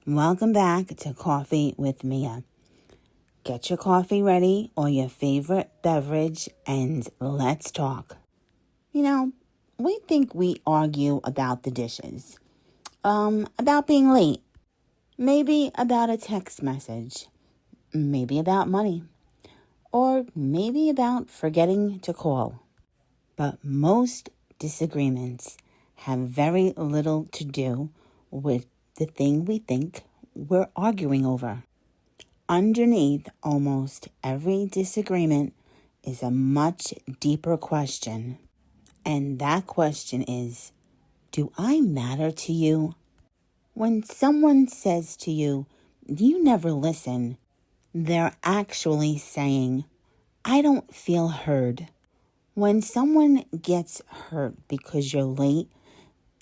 Welcome back to Coffee with Mia. Get your coffee ready or your favorite beverage and let's talk. We think we argue about the dishes, about being late, maybe about a text message, maybe about money, or maybe about forgetting to call. But most disagreements have very little to do with the thing we think we're arguing over. Underneath almost every disagreement is a much deeper question. And that question is, do I matter to you? When someone says to you, you never listen, they're actually saying, I don't feel heard. When someone gets hurt because you're late,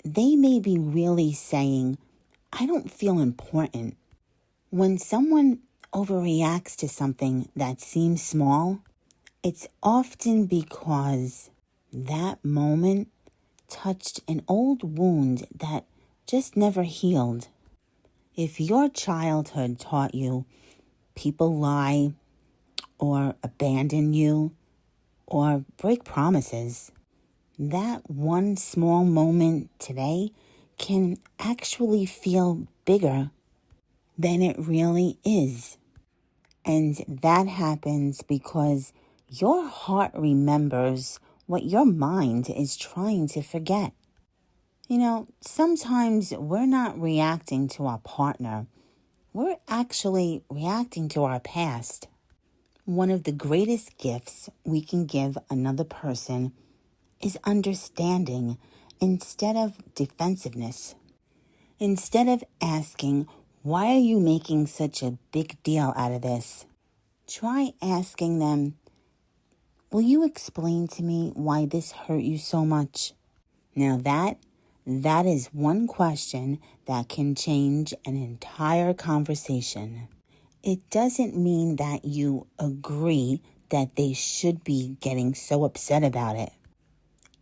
they may be really saying, I don't feel important. When someone overreacts to something that seems small, it's often because that moment touched an old wound that just never healed. If your childhood taught you people lie or abandon you or break promises, that one small moment today can actually feel bigger than it really is. And that happens because your heart remembers what your mind is trying to forget. Sometimes we're not reacting to our partner. We're actually reacting to our past. One of the greatest gifts we can give another person is understanding instead of defensiveness. Instead of asking, why are you making such a big deal out of this? Try asking them, will you explain to me why this hurt you so much? Now that is one question that can change an entire conversation. It doesn't mean that you agree that they should be getting so upset about it.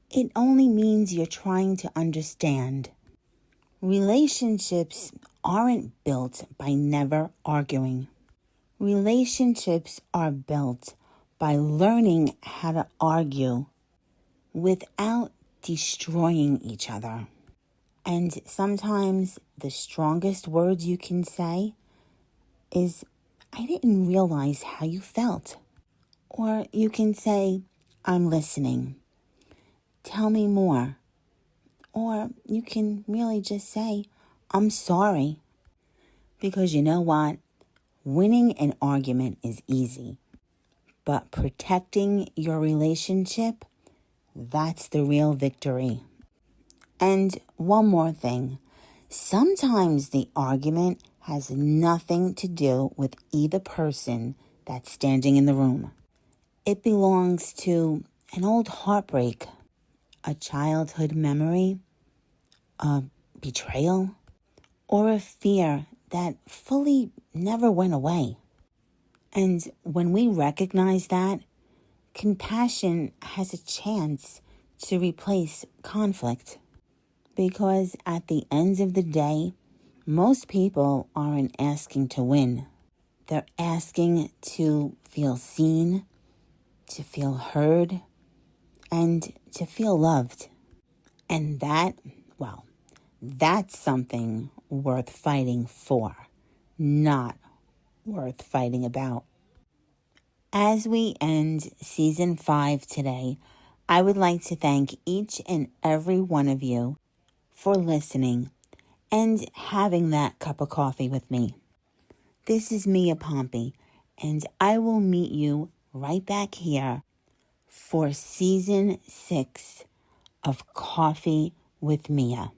It only means you're trying to understand. Relationships aren't built by never arguing. Relationships are built by learning how to argue without destroying each other. And sometimes the strongest words you can say is, I didn't realize how you felt. Or you can say, I'm listening. Tell me more. Or you can really just say, I'm sorry. Because you know what? Winning an argument is easy. But protecting your relationship, that's the real victory. And one more thing. Sometimes the argument has nothing to do with either person that's standing in the room. It belongs to an old heartbreak, a childhood memory, a betrayal, or a fear that fully never went away. And when we recognize that, compassion has a chance to replace conflict. Because at the end of the day, most people aren't asking to win. They're asking to feel seen, to feel heard, and to feel loved. And that's something worth fighting for, not worth fighting about. As we end Season 5 today, I would like to thank each and every one of you for listening and having that cup of coffee with me. This is Mia Pompey, and I will meet you right back here for Season 6 of Coffee with Mia.